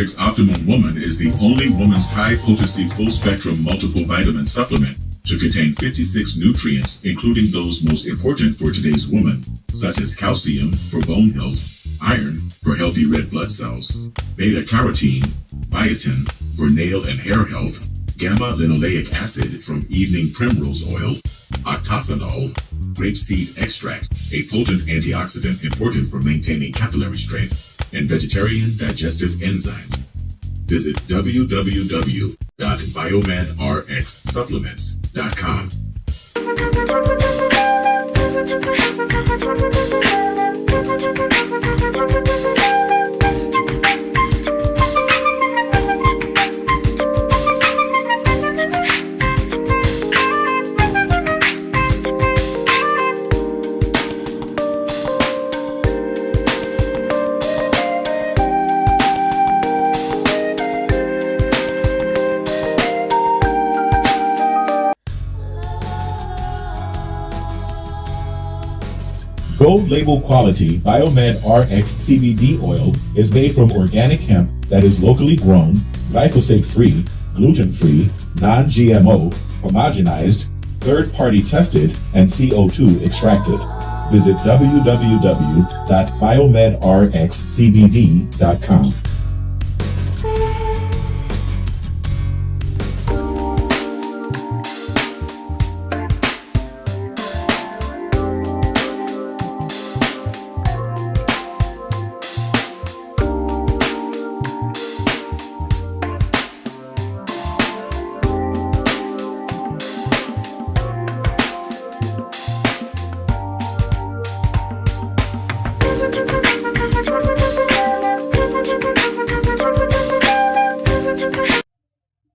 BiomedRx Optimum Woman is the only woman's high-potency full-spectrum multiple vitamin supplement to contain 56 nutrients, including those most important for today's woman, such as calcium for bone health, iron for healthy red blood cells, beta-carotene, biotin for nail and hair health, gamma-linoleic acid from evening primrose oil, octasanol, grapeseed extract, a potent antioxidant important for maintaining capillary strength, and vegetarian digestive enzymes. Visit www.biomedrxsupplements.com. Gold label quality BiomedRx CBD oil is made from organic hemp that is locally grown, glyphosate-free, gluten-free, non-GMO, homogenized, third-party tested, and CO2 extracted. Visit www.biomedrxcbd.com.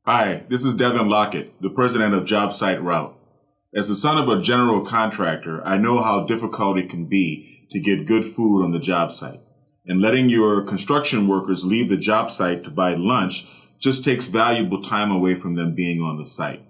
Hi, this is Devin Lockett, the president of JobSite Route. As the son of a general contractor, I know how difficult it can be to get good food on the job site. And letting your construction workers leave the job site to buy lunch just takes valuable time away from them being on the site.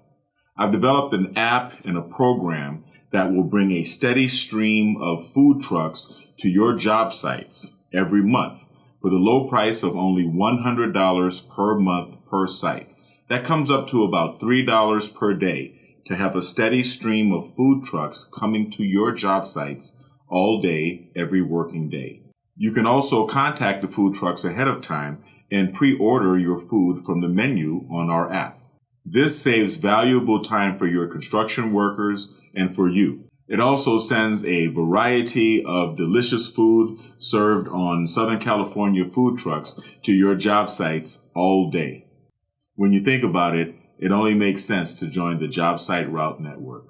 I've developed an app and a program that will bring a steady stream of food trucks to your job sites every month for the low price of only $100 per month per site. That comes up to about $3 per day to have a steady stream of food trucks coming to your job sites all day, every working day. You can also contact the food trucks ahead of time and pre-order your food from the menu on our app. This saves valuable time for your construction workers and for you. It also sends a variety of delicious food served on Southern California food trucks to your job sites all day. When you think about it, it only makes sense to join the JobSite Route Network.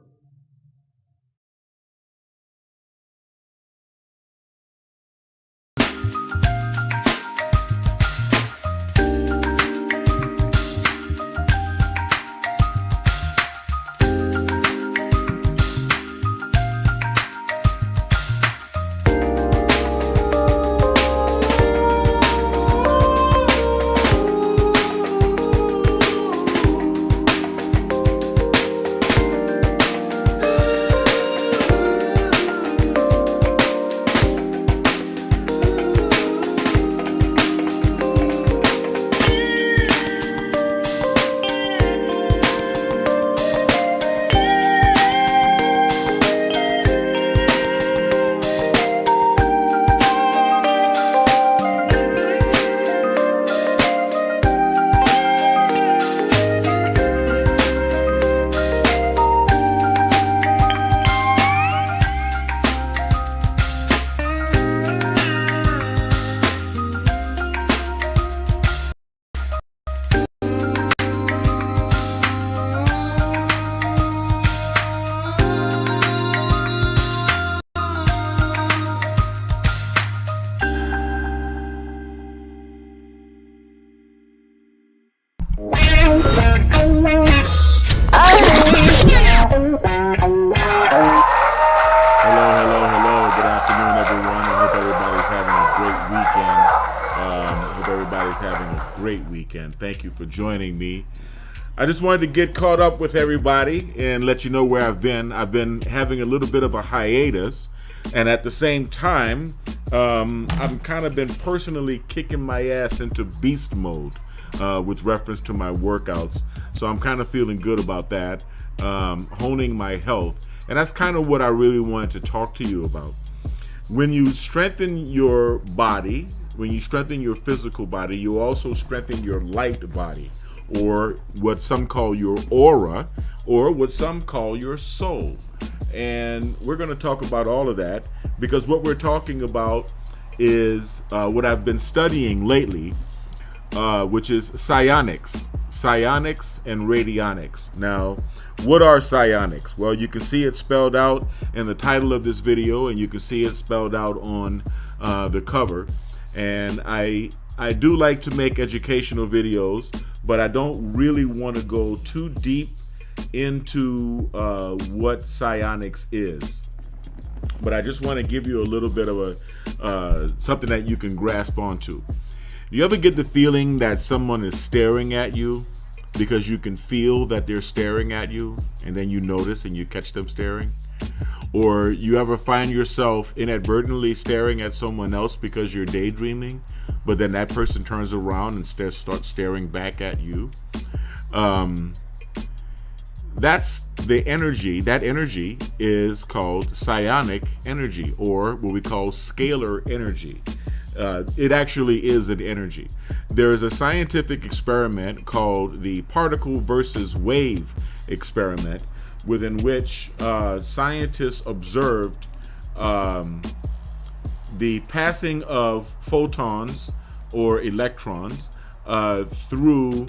Thank you for joining me. I just wanted to get caught up with everybody and let you know where I've been. I've been having a little bit of a hiatus, and at the same time, I've kind of been personally kicking my ass into beast mode with reference to my workouts. So I'm kind of feeling good about that, honing my health. And that's kind of what I really wanted to talk to you about. When you strengthen your body, when you strengthen your physical body, you also strengthen your light body, or what some call your aura, or what some call your soul. And we're going to talk about all of that, because what we're talking about is what I've been studying lately, which is psionics and radionics. Now, what are psionics? Well, you can see it spelled out in the title of this video, and you can see it spelled out on the cover. And I do like to make educational videos, but I don't really want to go too deep into what psionics is. But I just want to give you a little bit of a something that you can grasp onto. You ever get the feeling that someone is staring at you because you can feel that they're staring at you, and then you notice and you catch them staring? Or you ever find yourself inadvertently staring at someone else because you're daydreaming, but then that person turns around and starts staring back at you? That's the energy. That energy is called psionic energy, or what we call scalar energy. It actually is an energy. There is a scientific experiment called the particle versus wave experiment, within which scientists observed the passing of photons or electrons through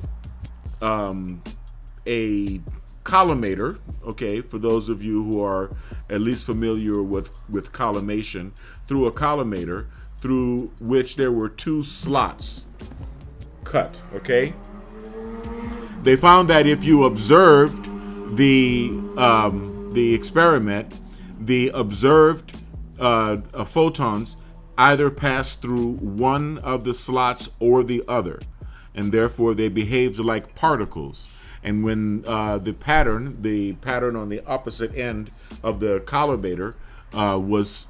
a collimator. Okay, for those of you who are at least familiar with collimation, through a collimator through which there were two slots cut. Okay, they found that if you observed the experiment, the observed photons either passed through one of the slots or the other, and therefore they behaved like particles. And when the pattern on the opposite end of the collimator was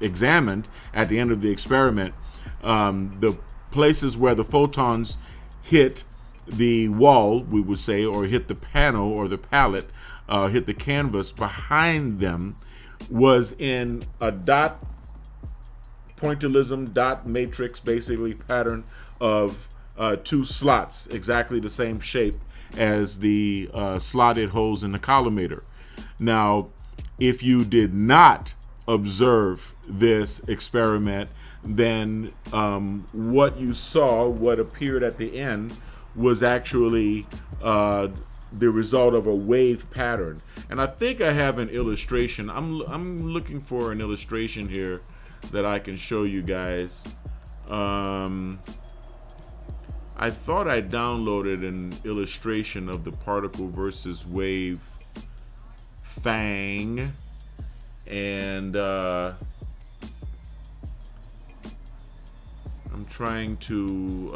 examined at the end of the experiment, the places where the photons hit the wall, we would say, or hit the panel or the palette, hit the canvas behind them, was in a dot pointillism, dot matrix, basically pattern of two slots, exactly the same shape as the slotted holes in the collimator. Now, if you did not observe this experiment, then what you saw, what appeared at the end, was actually the result of a wave pattern. And I think I have an illustration. I'm looking for an illustration here that I can show you guys. I thought I downloaded an illustration of the particle versus wave thing, and I'm trying to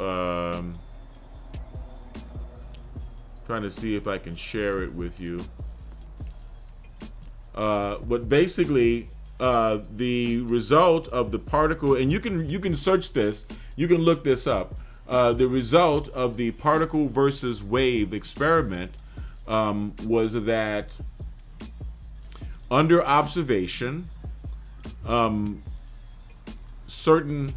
see if I can share it with you. But basically, the result of the particle, and you can search this, you can look this up. The result of the particle versus wave experiment was that under observation, certain,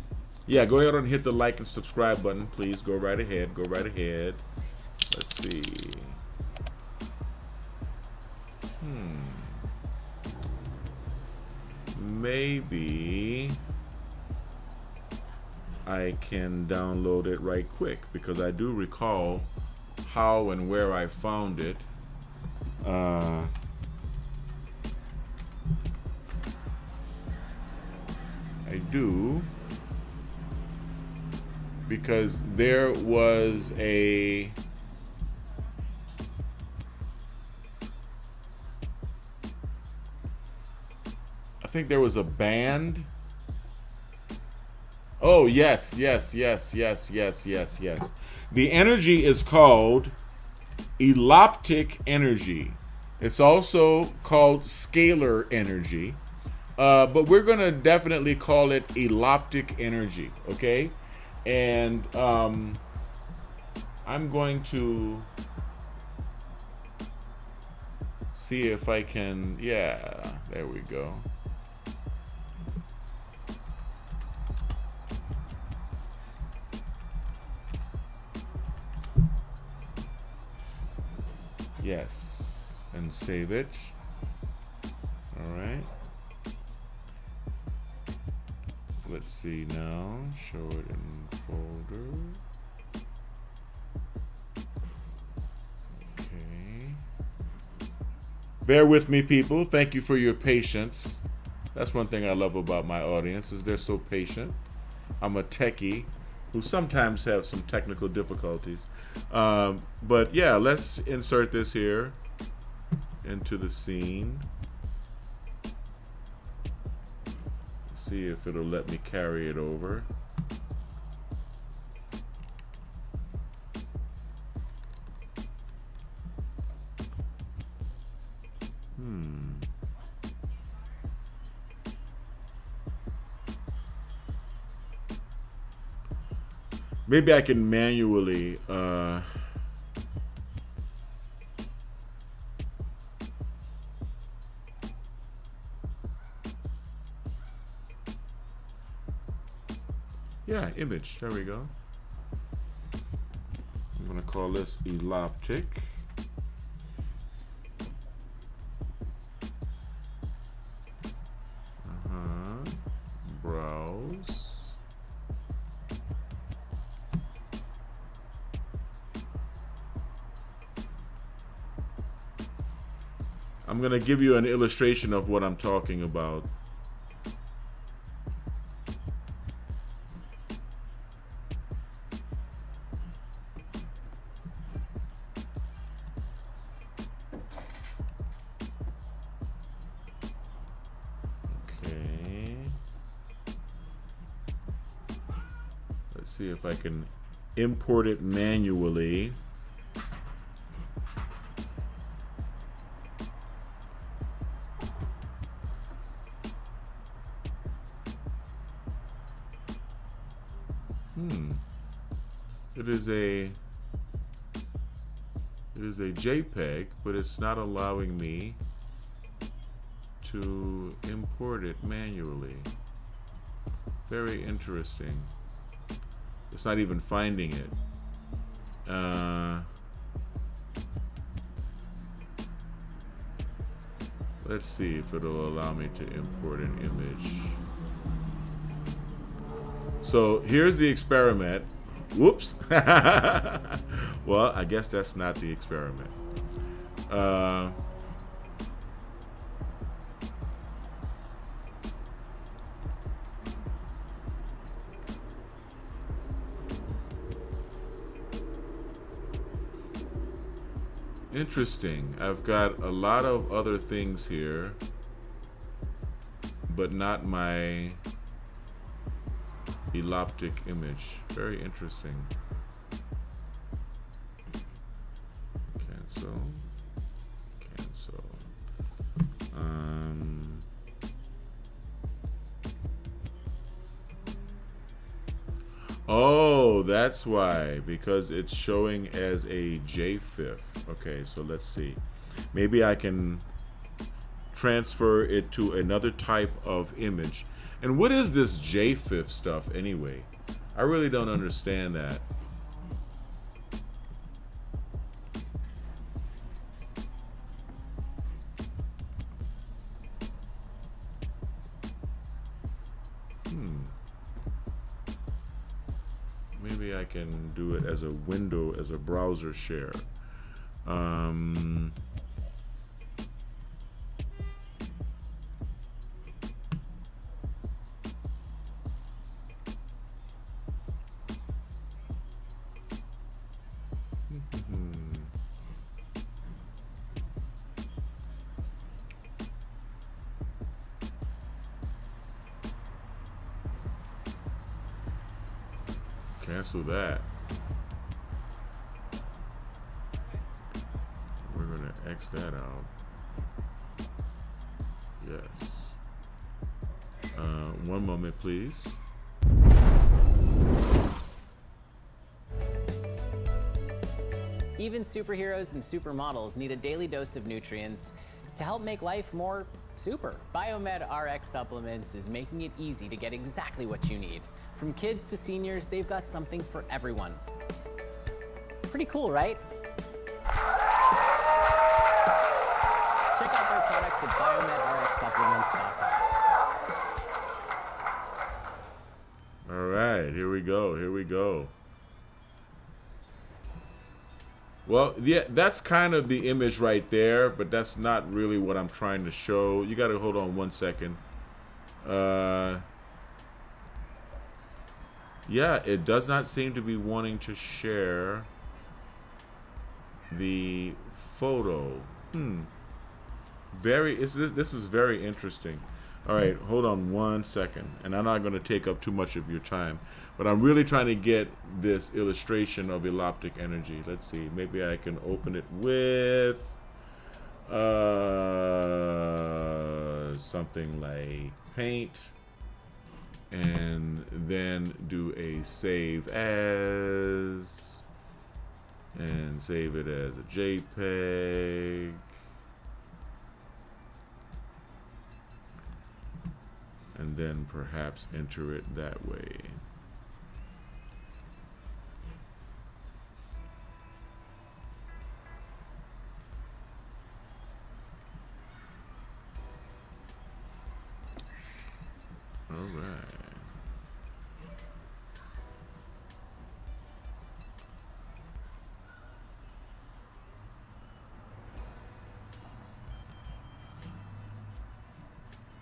go ahead and hit the like and subscribe button, please. Go right ahead. Let's see. Maybe I can download it right quick, because I do recall how and where I found it. I do, because there was a I think there was a band. Oh, yes. The energy is called eloptic energy. It's also called scalar energy, but we're going to definitely call it eloptic energy, okay? And I'm going to see if I can, yeah, there we go. Yes, and save it. All right. Let's see now. Show it in folder. Okay. Bear with me, people. Thank you for your patience. That's one thing I love about my audience is they're so patient. I'm a techie who sometimes have some technical difficulties. But yeah, let's insert this here into the scene. See if it'll let me carry it over. Maybe I can manually yeah, image. There we go. I'm gonna call this eloptic. Browse. I'm going to give you an illustration of what I'm talking about. Okay. Let's see if I can import it manually. It is a JPEG, but it's not allowing me to import it manually. Very interesting. It's not even finding it. Let's see if it'll allow me to import an image. So here's the experiment. Whoops. Well, I guess that's not the experiment. Interesting. I've got a lot of other things here, but not my eloptic image. Very interesting. Cancel. Cancel. Oh, that's why. Because it's showing as a JFIF. Okay, so let's see. Maybe I can transfer it to another type of image. And what is this JFIF stuff anyway? I really don't understand that. Maybe I can do it as a window, as a browser share. Cancel that. to X that out. Yes. One moment, please. Even superheroes and supermodels need a daily dose of nutrients to help make life more super. BiomedRx Supplements is making it easy to get exactly what you need. From kids to seniors, they've got something for everyone. Pretty cool, right? Check out their products at BiomedRxSupplements.com. All right, here we go. Well, yeah, that's kind of the image right there, but that's not really what I'm trying to show. You got to hold on 1 second. Yeah, it does not seem to be wanting to share the photo. This is very interesting. All right, hold on 1 second, and I'm not going to take up too much of your time, but I'm really trying to get this illustration of eloptic energy. Let's see, maybe I can open it with something like paint, and then do a save as, and save it as a JPEG. And then perhaps enter it that way. All right.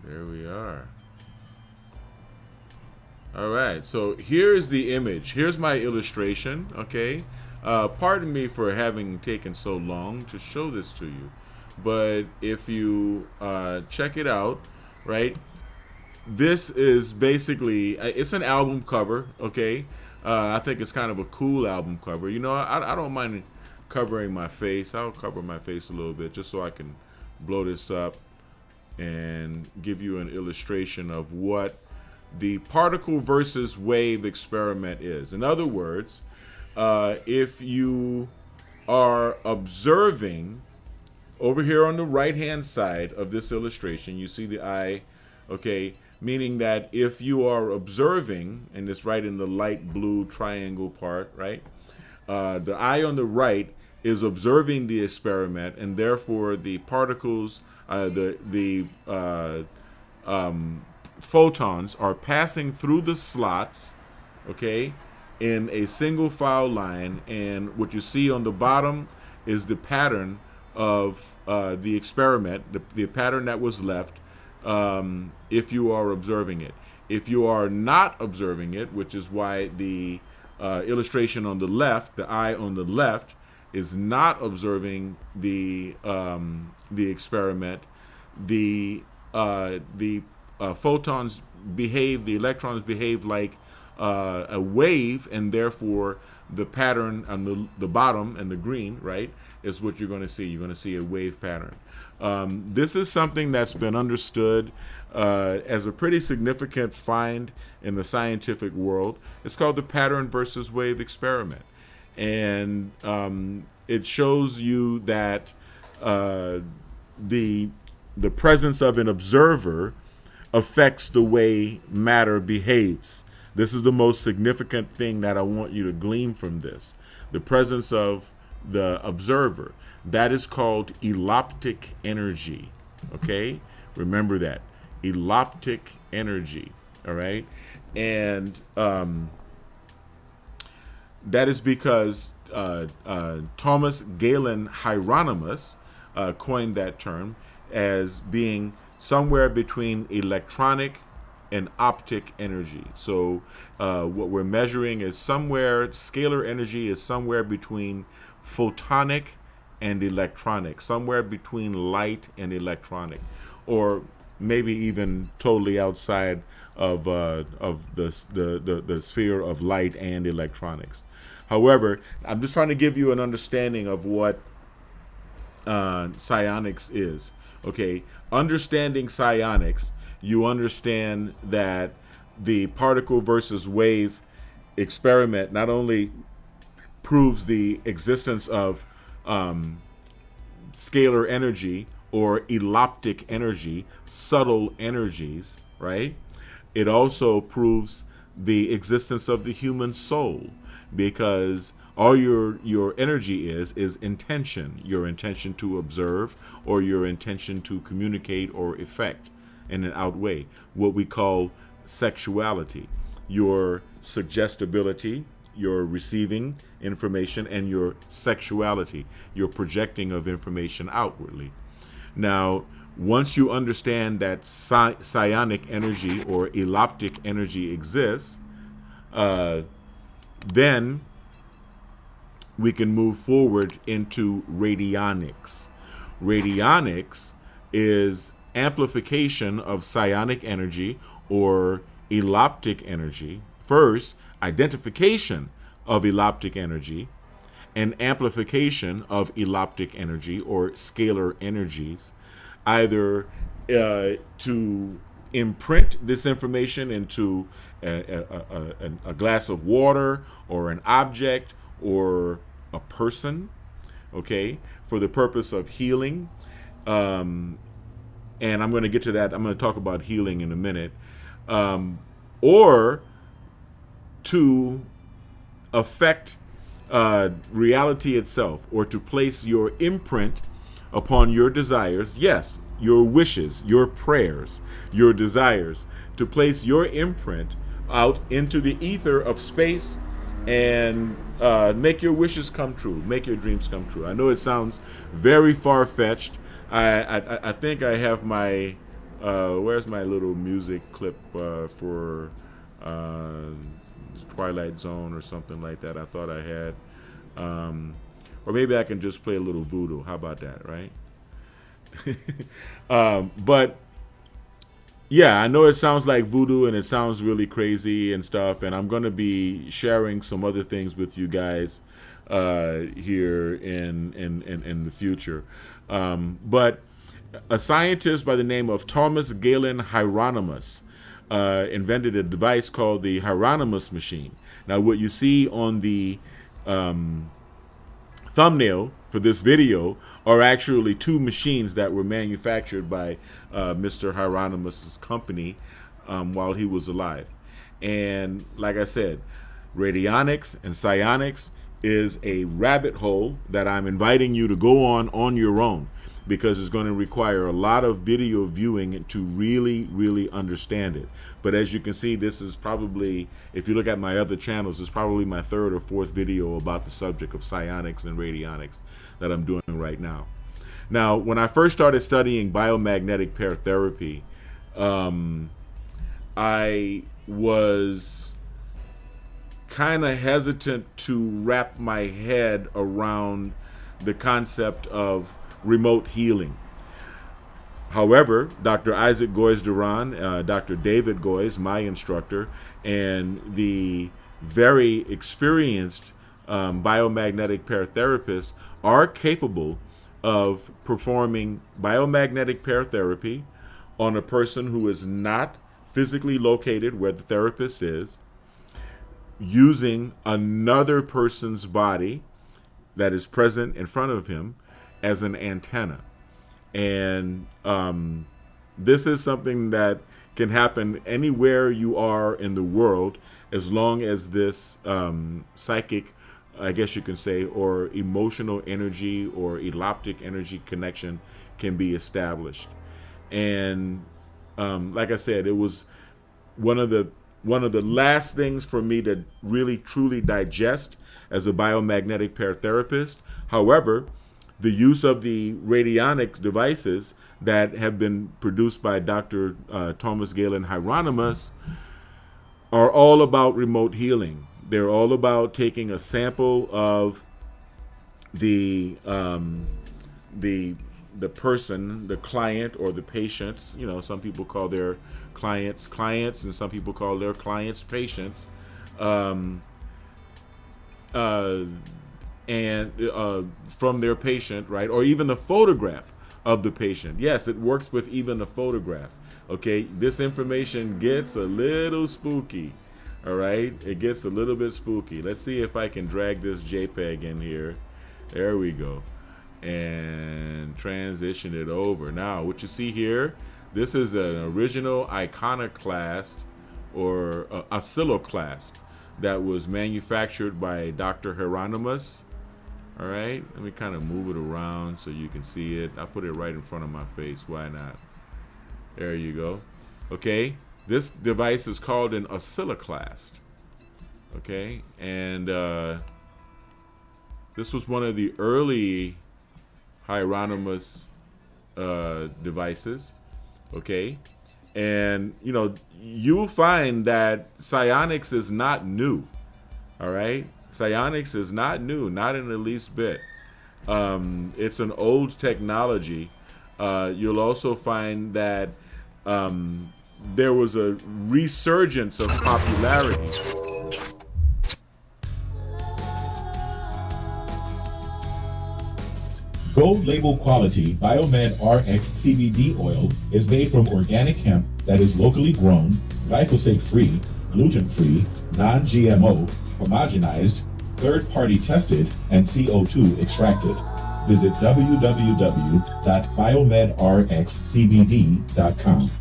There we are. All right, so here's the image. Here's my illustration, okay? Pardon me for having taken so long to show this to you. But if you check it out, right? This is basically, it's an album cover, okay? I think it's kind of a cool album cover. You know, I don't mind covering my face. I'll cover my face a little bit just so I can blow this up and give you an illustration of what the particle versus wave experiment is. In other words, if you are observing over here on the right hand side of this illustration, you see the eye, okay, meaning that if you are observing, and it's right in the light blue triangle part, right, the eye on the right is observing the experiment, and therefore the particles, photons are passing through the slots, okay, in a single file line, and what you see on the bottom is the pattern of the experiment, the pattern that was left if you are observing it. If you are not observing it, which is why the illustration on the left, the eye on the left, is not observing the experiment, the photons behave, the electrons behave like a wave, and therefore the pattern on the bottom and the green, right, is what you're going to see. You're going to see a wave pattern. This is something that's been understood as a pretty significant find in the scientific world. It's called the pattern versus wave experiment. And it shows you that the presence of an observer affects the way matter behaves. This is the most significant thing that I want you to glean from this. The presence of the observer. That is called eloptic energy. Okay? Remember that. Eloptic energy. All right? And that is because Thomas Galen Hieronymus coined that term as being somewhere between electronic and optic energy. So what we're measuring is somewhere, scalar energy is somewhere between photonic and electronic, somewhere between light and electronic, or maybe even totally outside of the sphere of light and electronics. However, I'm just trying to give you an understanding of what psionics is. Okay, understanding psionics, you understand that the particle versus wave experiment not only proves the existence of scalar energy or eloptic energy, subtle energies, right? It also proves the existence of the human soul, because all your energy is intention, your intention to observe or your intention to communicate or effect in an outweigh, what we call sexuality, your suggestibility, your receiving information, and your sexuality, your projecting of information outwardly. Now, once you understand that psionic energy or eloptic energy exists, then we can move forward into radionics. Radionics is amplification of psionic energy or eloptic energy. First, identification of eloptic energy and amplification of eloptic energy or scalar energies, either to imprint this information into a glass of water or an object or a person, okay, for the purpose of healing. And I'm going to get to that. I'm going to talk about healing in a minute. Or to affect reality itself, or to place your imprint upon your desires. Yes, your wishes, your prayers, your desires, to place your imprint out into the ether of space and make your wishes come true, make your dreams come true. I know it sounds very far-fetched. I think I have my, where's my little music clip for Twilight Zone or something like that. I thought I had. Or maybe I can just play a little voodoo. How about that, right? But yeah, I know it sounds like voodoo and it sounds really crazy and stuff, and I'm going to be sharing some other things with you guys here in the future. But a scientist by the name of Thomas Galen Hieronymus invented a device called the Hieronymus machine. Now, what you see on the thumbnail for this video are actually two machines that were manufactured by Mr. Hieronymus's company while he was alive. And like I said, radionics and psionics is a rabbit hole that I'm inviting you to go on your own, because it's going to require a lot of video viewing to really understand it. But as you can see, this is probably, if you look at my other channels, it's probably my third or fourth video about the subject of psionics and radionics that I'm doing right now. Now, when I first started studying biomagnetic pair therapy, I was kind of hesitant to wrap my head around the concept of remote healing. However, Dr. Isaac Goys-Duran, Dr. David Goys, my instructor, and the very experienced biomagnetic pair therapists are capable of performing biomagnetic pair therapy on a person who is not physically located where the therapist is, using another person's body that is present in front of him as an antenna. And this is something that can happen anywhere you are in the world, as long as this psychic, I guess you can say, or emotional energy or eloptic energy connection can be established. And like I said, it was one of the last things for me to really truly digest as a biomagnetic pair therapist. However, the use of the radionics devices that have been produced by Dr. Thomas Galen Hieronymus are all about remote healing. They're all about taking a sample of the person, the client or the patients. You know, some people call their clients and some people call their clients patients. and from their patient, right? Or even the photograph of the patient. Yes, it works with even the photograph. Okay, this information gets a little spooky. All right, it gets a little bit spooky. Let's see if I can drag this JPEG in here. There we go. And transition it over. Now, what you see here, this is an original iconoclast or oscilloclast that was manufactured by Dr. Hieronymus. All right, let me kind of move it around so you can see it. I'll put it right in front of my face. Why not? There you go. Okay, this device is called an oscilloclast. Okay, and this was one of the early Hieronymus devices. Okay, and you know, you'll find that psionics is not new. All right, psionics is not new, not in the least bit. It's an old technology. You'll also find that there was a resurgence of popularity. Gold label quality BiomedRx CBD oil is made from organic hemp that is locally grown, glyphosate free, gluten free, non-GMO, homogenized, third-party tested, and CO2 extracted. Visit www.biomedrxcbd.com.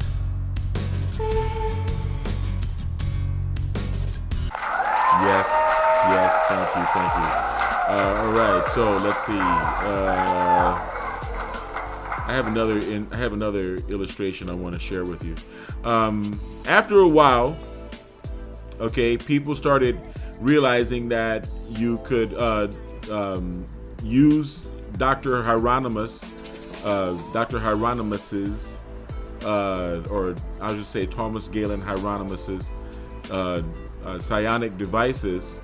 Yes, thank you. All right, so let's see. I have another illustration I want to share with you. After a while, okay, people started realizing that you could use Dr. Hieronymus's, or I'll just say Thomas Galen Hieronymus's psionic devices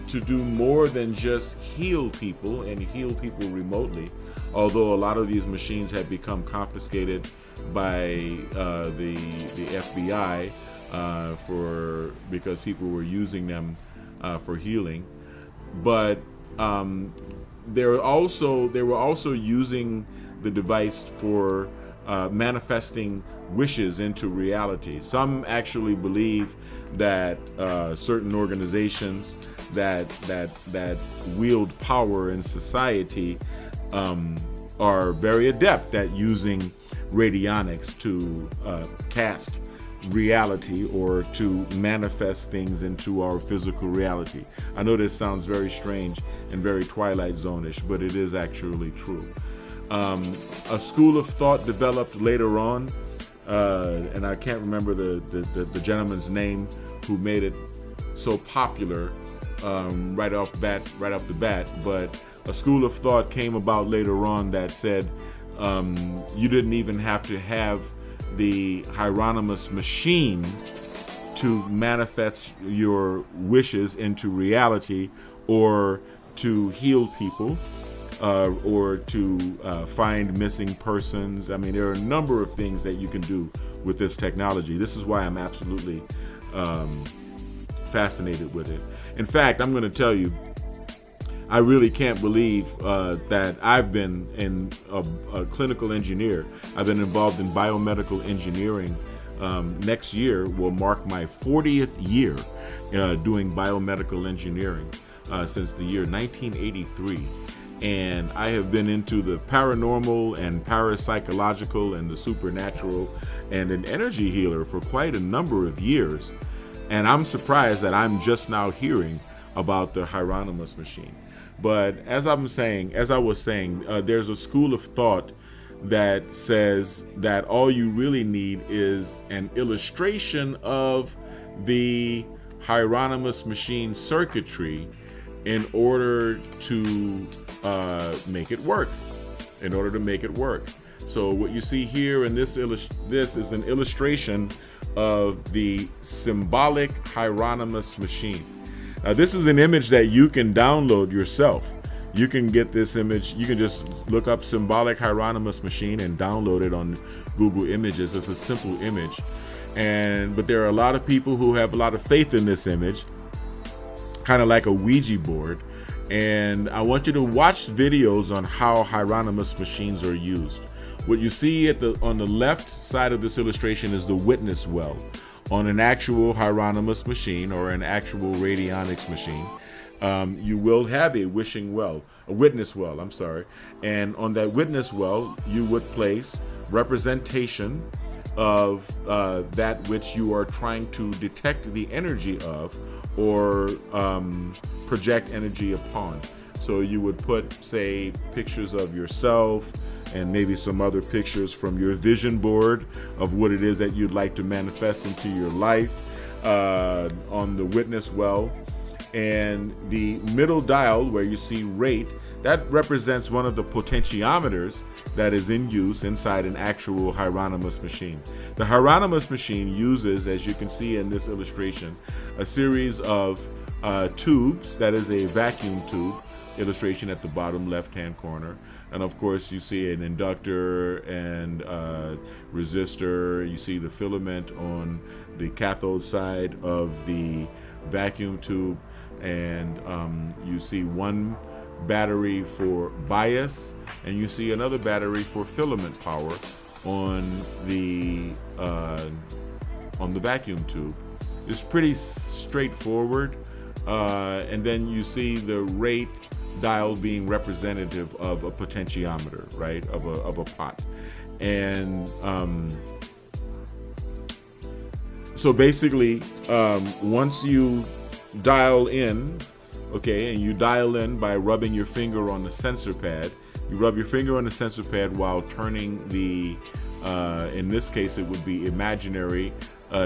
to do more than just heal people and heal people remotely. Although a lot of these machines had become confiscated by the FBI because people were using them for healing, but they were also using the device for manifesting wishes into reality. Some actually believe that certain organizations that wield power in society are very adept at using radionics to cast reality or to manifest things into our physical reality. I know this sounds very strange and very Twilight Zone-ish, but it is actually true. A school of thought developed later on, and I can't remember the gentleman's name who made it so popular right off the bat, but a school of thought came about later on that said you didn't even have to have the Hieronymus machine to manifest your wishes into reality, or to heal people, or to find missing persons. I mean, there are a number of things that you can do with this technology. This is why I'm absolutely fascinated with it. In fact, I'm going to tell you, I really can't believe that I've been a clinical engineer. I've been involved in biomedical engineering. Next year will mark my 40th year doing biomedical engineering since the year 1983. And I have been into the paranormal and parapsychological and the supernatural and an energy healer for quite a number of years. And I'm surprised that I'm just now hearing about the Hieronymus machine. But as I was saying, there's a school of thought that says that all you really need is an illustration of the Hieronymus machine circuitry in order to make it work. So what you see here in this is an illustration of the symbolic Hieronymus machine. Now, this is an image that you can download yourself. You can get this image. You can just look up symbolic Hieronymus machine and download it on Google Images. It's a simple image, but there are a lot of people who have a lot of faith in this image, kind of like a Ouija board. And I want you to watch videos on how Hieronymus machines are used. What you see on the left side of this illustration is the witness well on an actual Hieronymus machine or an actual radionics machine. You will have a witness well, and on that witness well, you would place representation of that which you are trying to detect the energy of or project energy upon. So you would put, say, pictures of yourself and maybe some other pictures from your vision board of what it is that you'd like to manifest into your life on the witness well. And the middle dial where you see rate, that represents one of the potentiometers that is in use inside an actual Hieronymus machine. The Hieronymus machine uses, as you can see in this illustration, a series of tubes. That is a vacuum tube illustration at the bottom left-hand corner. And of course, you see an inductor and resistor. You see the filament on the cathode side of the vacuum tube. And you see one battery for bias, and you see another battery for filament power on the vacuum tube. It's pretty straightforward. And then you see the rate dial being representative of a potentiometer, right, of a pot. And so basically, once you dial in, okay, and you dial in by rubbing your finger on the sensor pad. You rub your finger on the sensor pad while turning the, in this case, it would be imaginary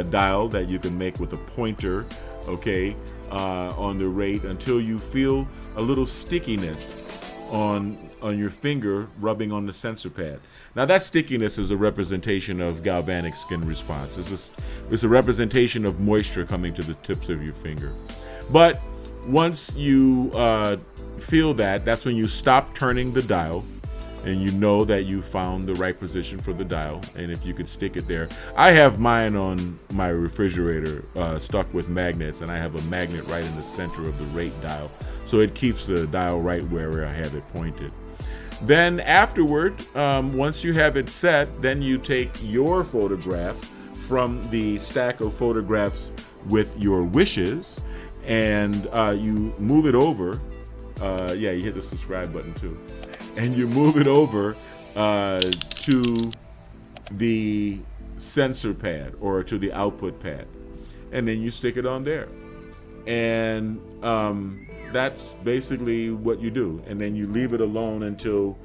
dial that you can make with a pointer, okay, on the rate until you feel a little stickiness on your finger rubbing on the sensor pad. Now that stickiness is a representation of galvanic skin response. It's a representation of moisture coming to the tips of your finger. But once you feel that, that's when you stop turning the dial, and you know that you found the right position for the dial, and if you could stick it there. I have mine on my refrigerator stuck with magnets, and I have a magnet right in the center of the rate dial, so it keeps the dial right where I have it pointed. Then afterward, once you have it set, then you take your photograph from the stack of photographs with your wishes, and you move it over. You hit the subscribe button too. And you move it over to the sensor pad or to the output pad. And then you stick it on there. And that's basically what you do. And then you leave it alone until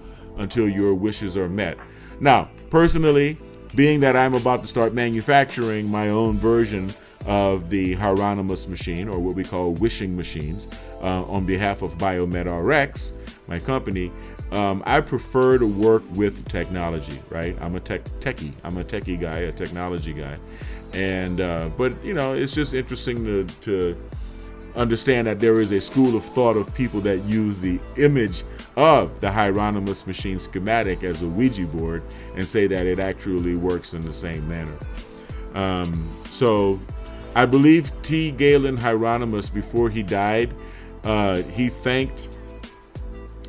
your wishes are met. Now, personally, being that I'm about to start manufacturing my own version of the Hieronymus machine, or what we call wishing machines, on behalf of BiomedRx, my company, I prefer to work with technology, right? I'm a techie. I'm a techie guy, a technology guy. And but it's just interesting to understand that there is a school of thought of people that use the image of the Hieronymus machine schematic as a Ouija board and say that it actually works in the same manner. So I believe T. Galen Hieronymus, before he died, he thanked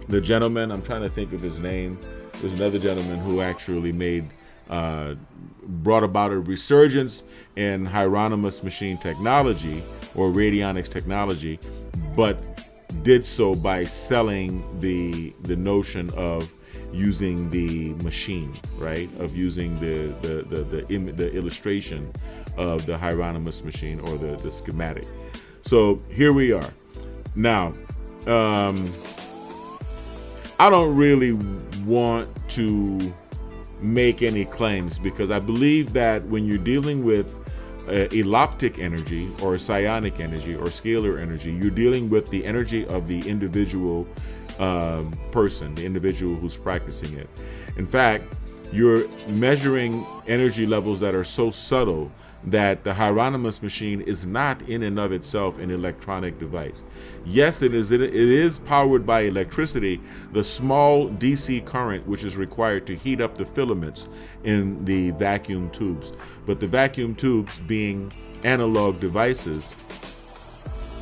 the gentleman, I'm trying to think of his name. There's another gentleman who actually brought about a resurgence in Hieronymus machine technology or radionics technology, but did so by selling the notion of using the machine, right? Of using the illustration of the Hieronymus machine or the schematic. So here we are. Now, I don't really want to make any claims because I believe that when you're dealing with eloptic energy or psionic energy or scalar energy, you're dealing with the energy of the individual person, the individual who's practicing it. In fact, you're measuring energy levels that are so subtle that the Hieronymus machine is not in and of itself an electronic device. Yes, it is powered by electricity, the small DC current which is required to heat up the filaments in the vacuum tubes. But the vacuum tubes, being analog devices,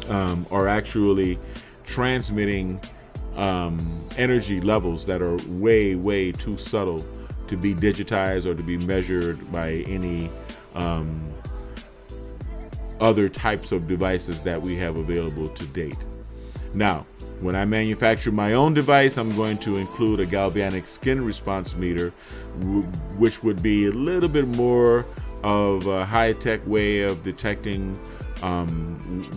are actually transmitting energy levels that are way, way too subtle to be digitized or to be measured by any other types of devices that we have available to date. Now, when I manufacture my own device, I'm going to include a galvanic skin response meter, which would be a little bit more of a high-tech way of detecting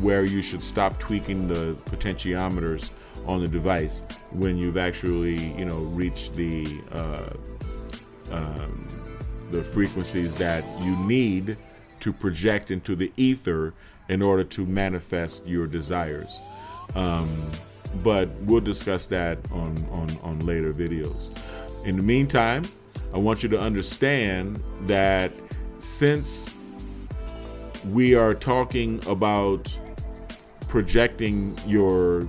where you should stop tweaking the potentiometers on the device when you've actually, reached the frequencies that you need to project into the ether in order to manifest your desires. But we'll discuss that on later videos. In the meantime, I want you to understand that since we are talking about projecting your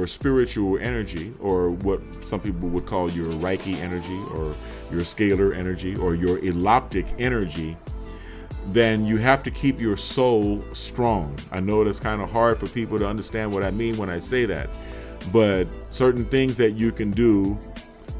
spiritual energy, or what some people would call your Reiki energy, or your scalar energy, or your eloptic energy, then you have to keep your soul strong. I know it's kind of hard for people to understand what I mean when I say that, but certain things that you can do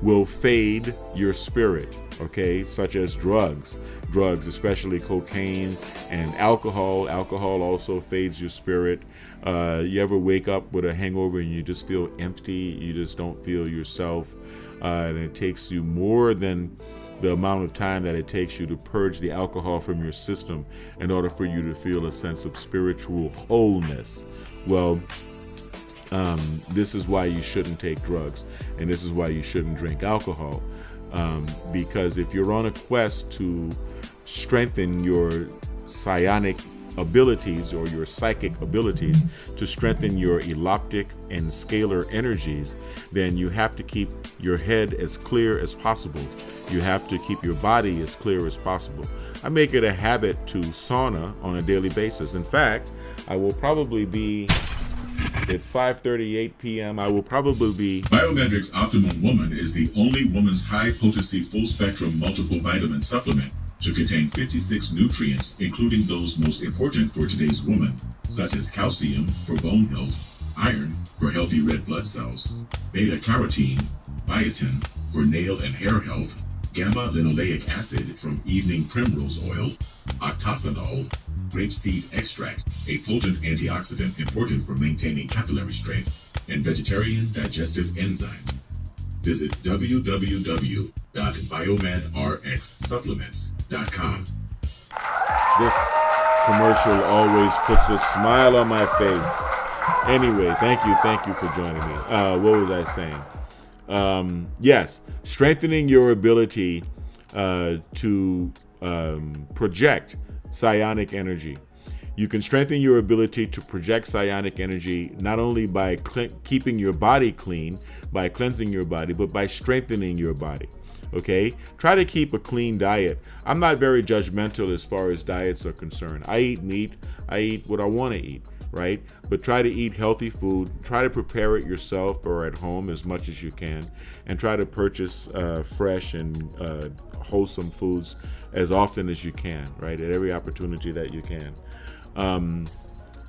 will fade your spirit, okay? Such as drugs, especially cocaine and alcohol. Alcohol also fades your spirit. You ever wake up with a hangover and you just feel empty? You just don't feel yourself. And it takes you more than the amount of time that it takes you to purge the alcohol from your system in order for you to feel a sense of spiritual wholeness. Well, this is why you shouldn't take drugs, and this is why you shouldn't drink alcohol, because if you're on a quest to strengthen your psionic abilities or your psychic abilities, to strengthen your eloptic and scalar energies, then you have to keep your head as clear as possible. You have to keep your body as clear as possible. I make it a habit to sauna on a daily basis. In fact, I will probably be, it's 5:38 p.m. I will probably be... BiomedRx Optimum Woman is the only woman's high-potency full-spectrum multiple vitamin supplement to contain 56 nutrients, including those most important for today's woman, such as calcium for bone health, iron for healthy red blood cells, beta-carotene, biotin for nail and hair health, gamma-linoleic acid from evening primrose oil, octasanol, grapeseed extract, a potent antioxidant important for maintaining capillary strength, and vegetarian digestive enzymes. Visit www.biomedrxsupplements.com. This commercial always puts a smile on my face. Anyway, thank you for joining me. What was I saying? Yes, strengthening your ability to project psionic energy. You can strengthen your ability to project psionic energy not only by keeping your body clean, by cleansing your body, but by strengthening your body. Okay? Try to keep a clean diet. I'm not very judgmental as far as diets are concerned. I eat meat. I eat what I want to eat, right? But try to eat healthy food. Try to prepare it yourself or at home as much as you can, and try to purchase fresh and wholesome foods as often as you can, right? At every opportunity that you can.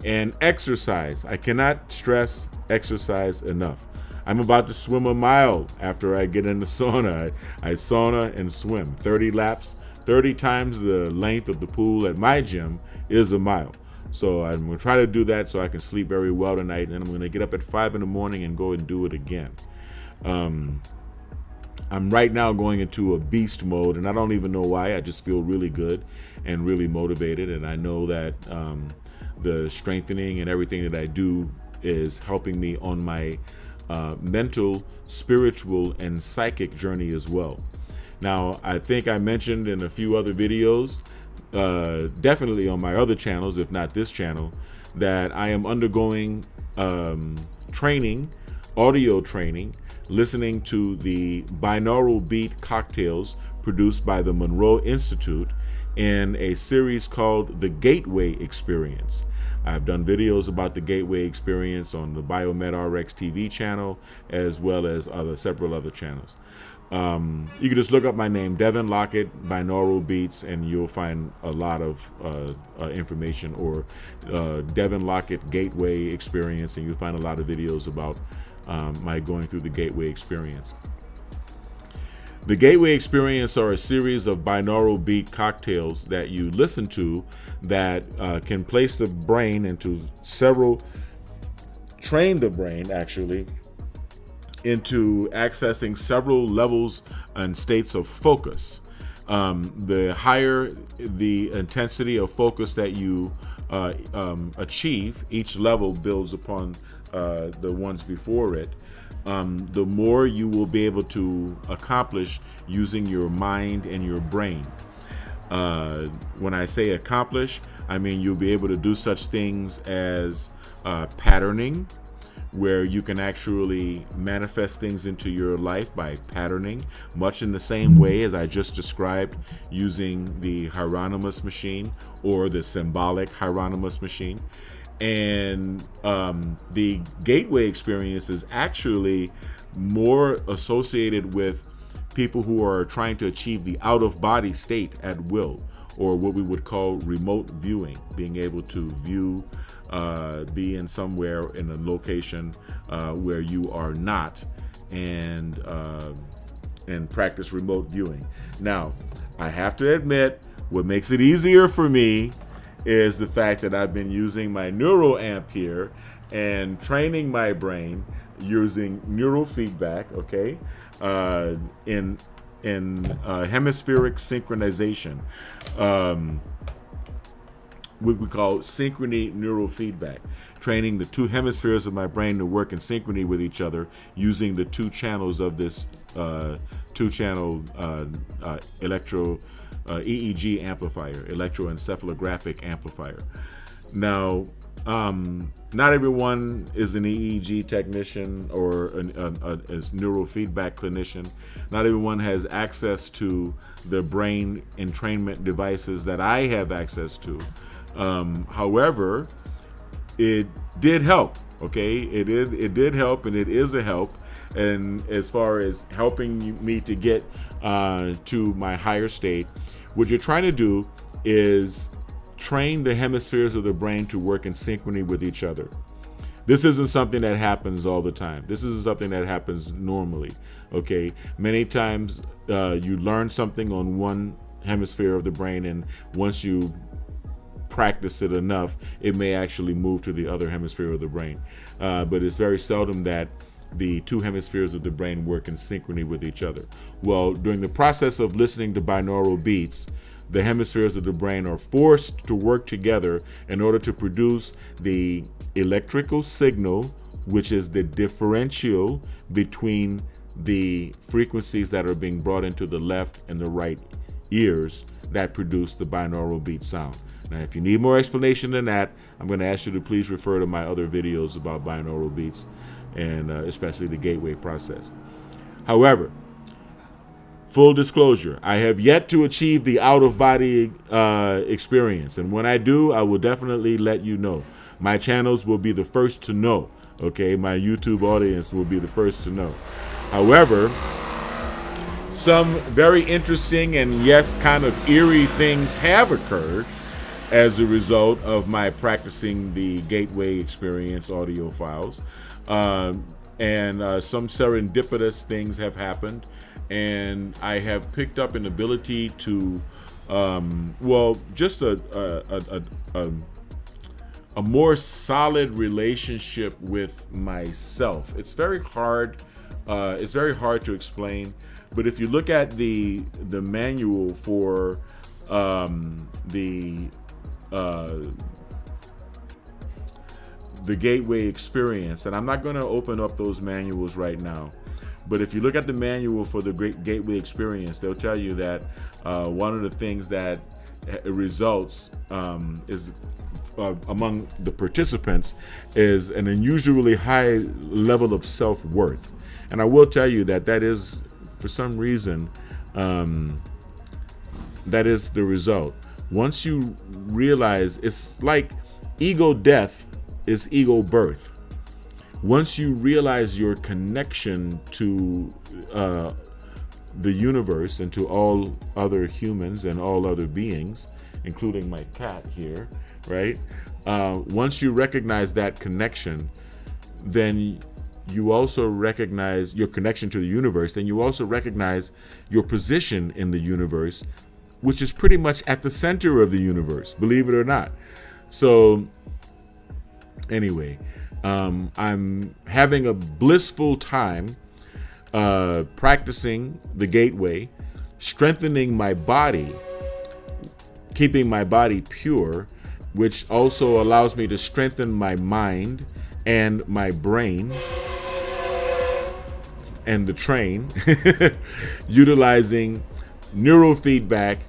And exercise. I cannot stress exercise enough. I'm about to swim a mile after I get in the sauna. I sauna and swim 30 laps. 30 times the length of the pool at my gym is a mile. So I'm going to try to do that so I can sleep very well tonight. And then I'm going to get up at 5 in the morning and go and do it again. I'm right now going into a beast mode, and I don't even know why. I just feel really good and really motivated. And I know that the strengthening and everything that I do is helping me on my mental, spiritual, and psychic journey as well. Now, I think I mentioned in a few other videos, definitely on my other channels, if not this channel, that I am undergoing training, audio training, listening to the binaural beat cocktails produced by the Monroe Institute in a series called The Gateway Experience. I've done videos about the Gateway experience on the BiomedRx TV channel, as well as several other channels. You can just look up my name, Devin Lockett, binaural beats, and you'll find a lot of information, or Devin Lockett Gateway experience, and you'll find a lot of videos about my going through the Gateway experience. The Gateway experience are a series of binaural beat cocktails that you listen to that can place the brain into train the brain actually into accessing several levels and states of focus. The higher the intensity of focus that you achieve, each level builds upon the ones before it. The more you will be able to accomplish using your mind and your brain. When I say accomplish, I mean you'll be able to do such things as patterning, where you can actually manifest things into your life by patterning, much in the same way as I just described, using the Hieronymus machine or the symbolic Hieronymus machine. And the Gateway experience is actually more associated with people who are trying to achieve the out-of-body state at will, or what we would call remote viewing, being able to view, be in somewhere in a location where you are not, and practice remote viewing. Now, I have to admit, what makes it easier for me is the fact that I've been using my neuroamp here and training my brain using neurofeedback, okay, in hemispheric synchronization, what we call synchrony neurofeedback, training the two hemispheres of my brain to work in synchrony with each other using the two channels of this two-channel electro EEG amplifier, electroencephalographic amplifier. Now, not everyone is an EEG technician or a neurofeedback clinician. Not everyone has access to the brain entrainment devices that I have access to. However, it did help. Okay, it did help, and it is a help. And as far as helping me to get to my higher state, what you're trying to do is train the hemispheres of the brain to work in synchrony with each other. This isn't something that happens all the time. This isn't something that happens normally. Okay, many times you learn something on one hemisphere of the brain, and once you practice it enough, it may actually move to the other hemisphere of the brain. But it's very seldom that the two hemispheres of the brain work in synchrony with each other. Well, during the process of listening to binaural beats, the hemispheres of the brain are forced to work together in order to produce the electrical signal, which is the differential between the frequencies that are being brought into the left and the right ears that produce the binaural beat sound. Now, if you need more explanation than that, I'm going to ask you to please refer to my other videos about binaural beats, and especially the Gateway process. However, full disclosure, I have yet to achieve the out-of-body experience, and when I do, I will definitely let you know. My channels will be the first to know, okay? My YouTube audience will be the first to know. However, some very interesting and, yes, kind of eerie things have occurred as a result of my practicing the Gateway experience audio files. And some serendipitous things have happened, and I have picked up an ability to, just a more solid relationship with myself. It's very hard to explain, but if you look at the manual for the Gateway experience, and I'm not going to open up those manuals right now, but if you look at the manual for the Gateway experience, they'll tell you that one of the things that results is among the participants is an unusually high level of self-worth. And I will tell you that that is, for some reason, that is the result. Once you realize, it's like ego death is ego birth. Once you realize your connection to the universe and to all other humans and all other beings, including my cat here, right? Once you recognize that connection, then you also recognize your connection to the universe, then you also recognize your position in the universe, which is pretty much at the center of the universe, believe it or not. So anyway, I'm having a blissful time practicing the gateway, strengthening my body, keeping my body pure, which also allows me to strengthen my mind and my brain and the train, utilizing neurofeedback,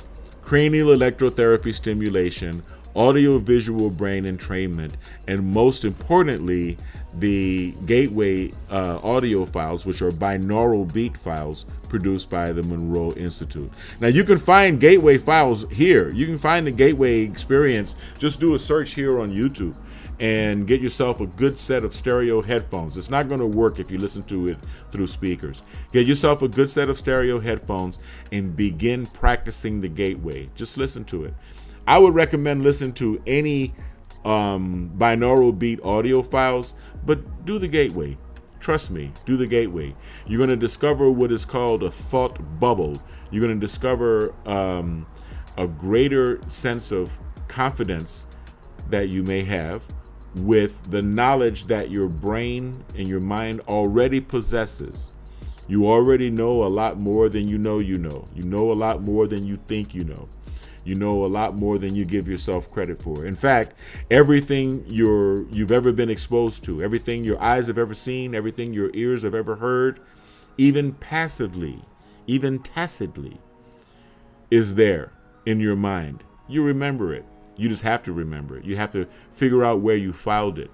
cranial electrotherapy stimulation, audio-visual brain entrainment, and most importantly, the gateway audio files, which are binaural beat files produced by the Monroe Institute. Now, you can find gateway files here. You can find the gateway experience. Just do a search here on YouTube and get yourself a good set of stereo headphones. It's not going to work if you listen to it through speakers. Get yourself a good set of stereo headphones and begin practicing the gateway. Just listen to it. I would recommend listening to any binaural beat audio files, but do the gateway. Trust me, do the gateway. You're going to discover what is called a thought bubble. You're going to discover a greater sense of confidence that you may have with the knowledge that your brain and your mind already possesses. You already know a lot more than you know you know. You know a lot more than you think you know. You know a lot more than you give yourself credit for. In fact, everything you've ever been exposed to, everything your eyes have ever seen, everything your ears have ever heard, even passively, even tacitly, is there in your mind. You remember it. You just have to remember it. You have to figure out where you filed it.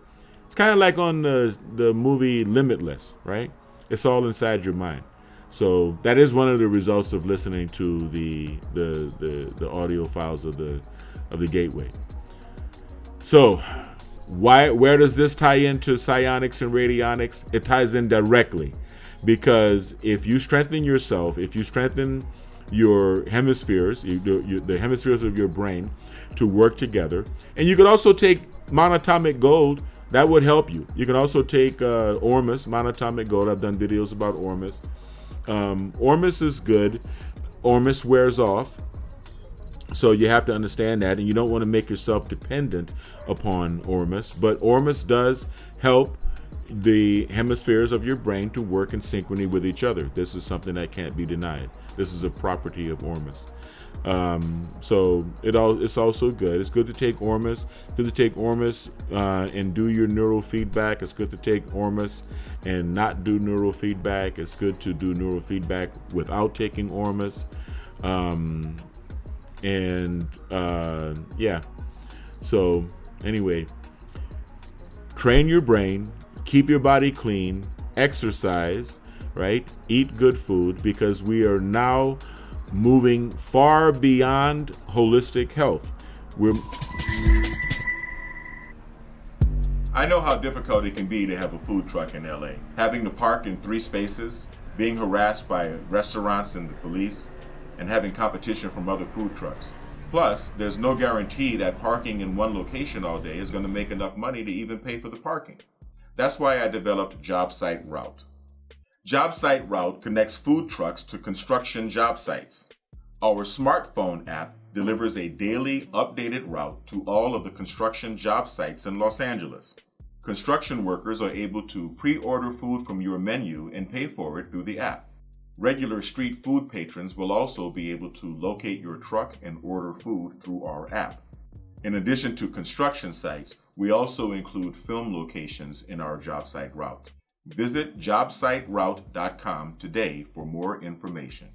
It's kind of like on the movie Limitless, right? It's all inside your mind. So that is one of the results of listening to the audio files of the gateway. So where does this tie into psionics and radionics? It ties in directly, because if you strengthen yourself, if you strengthen your hemispheres, the hemispheres of your brain to work together, and you could also take monatomic gold. That would help you. You can also take Ormus, monatomic gold. I've done videos about Ormus. Ormus is good. Ormus wears off, so you have to understand that, and you don't want to make yourself dependent upon Ormus, but Ormus does help the hemispheres of your brain to work in synchrony with each other. This is something that can't be denied. This is a property of Ormus. So it's also good. It's good to take Ormus. It's good to take Ormus and do your neurofeedback. It's good to take Ormus and not do neurofeedback. It's good to do neurofeedback without taking Ormus. Yeah. So anyway, train your brain, keep your body clean, exercise, right? Eat good food, because we are now moving far beyond holistic health. I know how difficult it can be to have a food truck in LA. Having to park in 3 spaces, being harassed by restaurants and the police, and having competition from other food trucks. Plus, there's no guarantee that parking in one location all day is going to make enough money to even pay for the parking. That's why I developed Job Site Route. Job Site Route connects food trucks to construction job sites. Our smartphone app delivers a daily updated route to all of the construction job sites in Los Angeles. Construction workers are able to pre-order food from your menu and pay for it through the app. Regular street food patrons will also be able to locate your truck and order food through our app. In addition to construction sites, we also include film locations in our job site route. Visit jobsiteroute.com today for more information.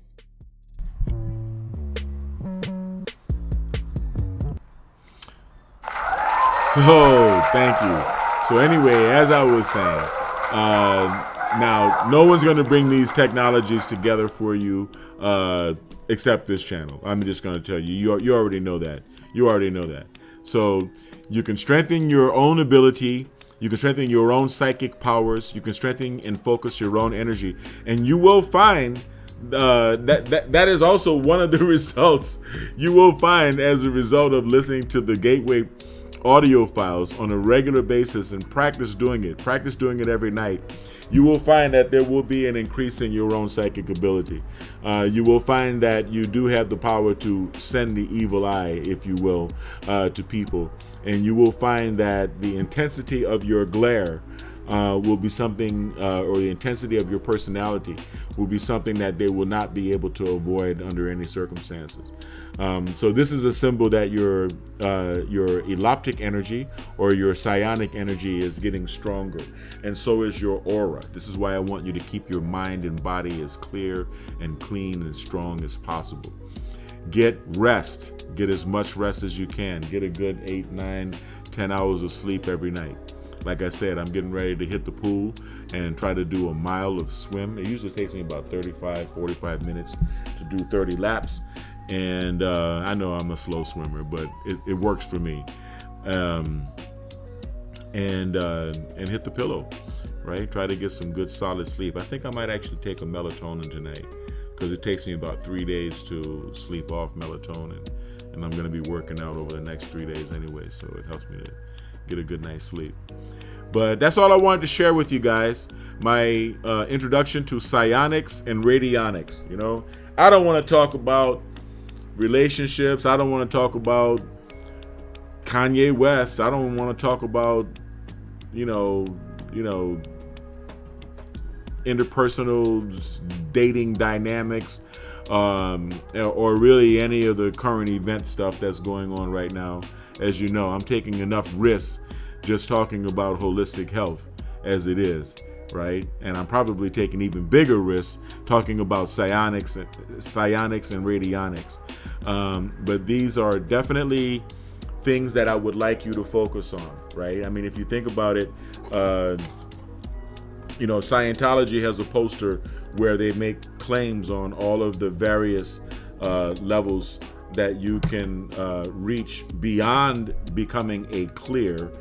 So, thank you. So anyway, as I was saying, now no one's going to bring these technologies together for you except this channel. I'm just going to tell you, you already know that. You already know that. So You can strengthen your own ability. You can strengthen your own psychic powers. You can strengthen and focus your own energy. And you will find that is also one of the results you will find as a result of listening to the Gateway audio files on a regular basis and practice doing it every night. You will find that there will be an increase in your own psychic ability. You will find that you do have the power to send the evil eye, if you will, to people. And you will find that the intensity of your glare will be something, or the intensity of your personality will be something that they will not be able to avoid under any circumstances. So this is a symbol that your eloptic energy or your psionic energy is getting stronger, and so is your aura. This is why I want you to keep your mind and body as clear and clean and strong as possible. Get rest. Get as much rest as you can. Get a good 8, 9, 10 hours of sleep every night. Like I said, I'm getting ready to hit the pool and try to do a mile of swim. It usually takes me about 35, 45 minutes to do 30 laps. And I know I'm a slow swimmer, but it works for me. And hit the pillow, right? Try to get some good solid sleep. I think I might actually take a melatonin tonight, because it takes me about 3 days to sleep off melatonin. And I'm going to be working out over the next 3 days anyway, so it helps me to get a good night's sleep. But that's all I wanted to share with you guys. My introduction to psionics and radionics. You know, I don't want to talk about relationships. I don't want to talk about Kanye West. I don't want to talk about, you know, interpersonal dating dynamics, or really any of the current event stuff that's going on right now. As you know, I'm taking enough risks just talking about holistic health as it is, right? And I'm probably taking even bigger risks talking about psionics and radionics. But these are definitely things that I would like you to focus on, right? I mean, if you think about it, Scientology has a poster where they make claims on all of the various levels that you can reach beyond becoming a clear,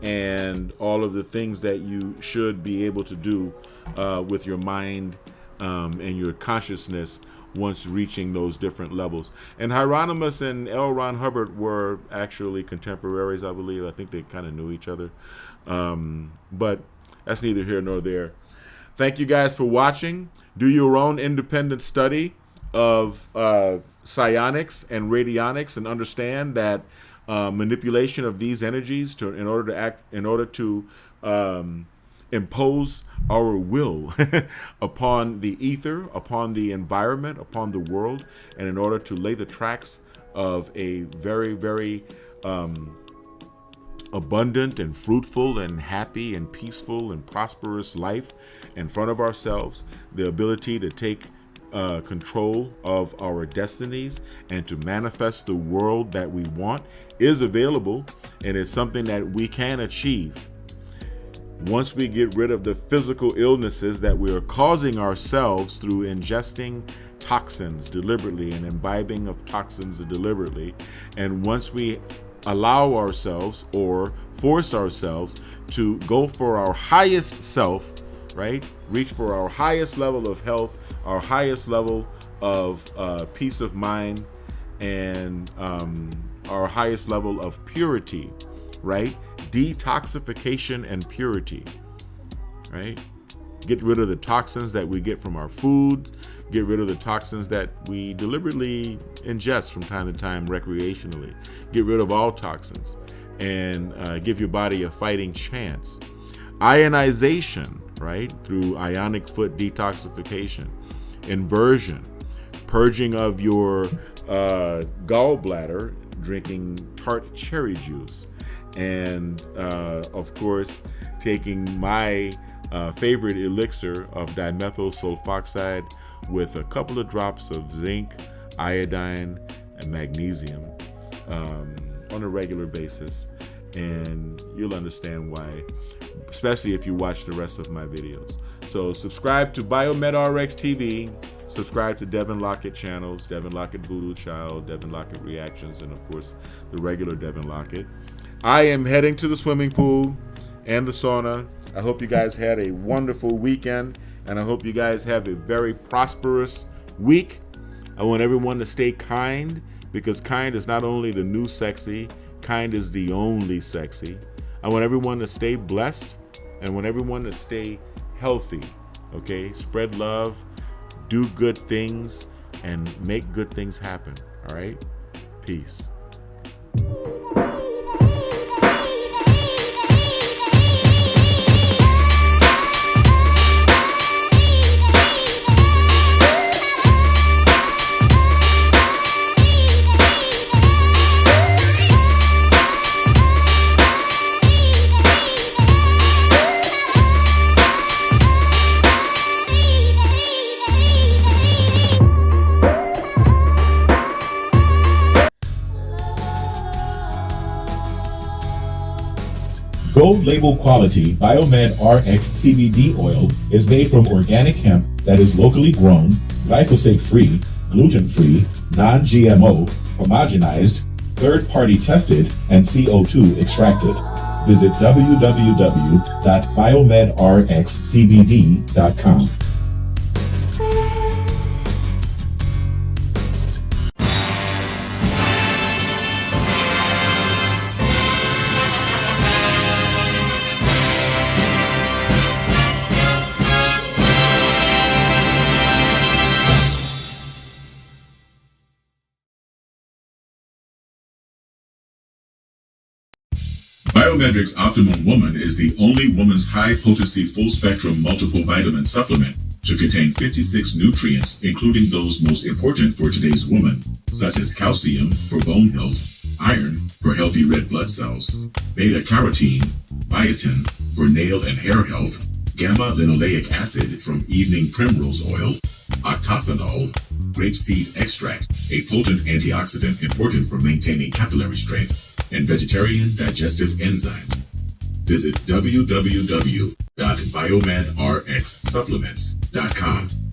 and all of the things that you should be able to do with your mind and your consciousness once reaching those different levels. And Hieronymus and L. Ron Hubbard were actually contemporaries, I believe. I think they kind of knew each other. But that's neither here nor there. Thank you guys for watching. Do your own independent study of psionics and radionics, and understand that manipulation of these energies in order to impose our will upon the ether, upon the environment, upon the world, and in order to lay the tracks of a very, very abundant and fruitful and happy and peaceful and prosperous life in front of ourselves, the ability to take control of our destinies and to manifest the world that we want is available, and it's something that we can achieve once we get rid of the physical illnesses that we are causing ourselves through ingesting toxins deliberately and imbibing of toxins deliberately. And once we allow ourselves or force ourselves to go for our highest self, right? Reach for our highest level of health, our highest level of peace of mind, and our highest level of purity, right? Detoxification and purity, right? Get rid of the toxins that we get from our food, get rid of the toxins that we deliberately ingest from time to time recreationally. Get rid of all toxins and give your body a fighting chance. Ionization, right? Through ionic foot detoxification. Inversion, purging of your gallbladder, drinking tart cherry juice. And of course, taking my favorite elixir of dimethyl sulfoxide with a couple of drops of zinc, iodine, and magnesium on a regular basis. And you'll understand why, especially if you watch the rest of my videos. So subscribe to BiomedRx TV, subscribe to Devin Lockett channels, Devin Lockett Voodoo Child, Devin Lockett Reactions, and of course the regular Devin Lockett. I am heading to the swimming pool and the sauna. I hope you guys had a wonderful weekend, and I hope you guys have a very prosperous week. I want everyone to stay kind, because kind is not only the new sexy, kind is the only sexy. I want everyone to stay blessed, and I want everyone to stay healthy, okay? Spread love, do good things, and make good things happen, all right? Peace. Gold label quality BiomedRx CBD oil is made from organic hemp that is locally grown, glyphosate-free, gluten-free, non-GMO, homogenized, third-party tested, and CO2 extracted. Visit www.biomedrxcbd.com. BiomedRx Optimum Woman is the only woman's high-potency full-spectrum multiple vitamin supplement to contain 56 nutrients, including those most important for today's woman, such as calcium for bone health, iron for healthy red blood cells, beta-carotene, biotin for nail and hair health, gamma-linoleic acid from evening primrose oil, octasanol, grapeseed extract, a potent antioxidant important for maintaining capillary strength, and vegetarian digestive enzymes. Visit www.biomedrxsupplements.com.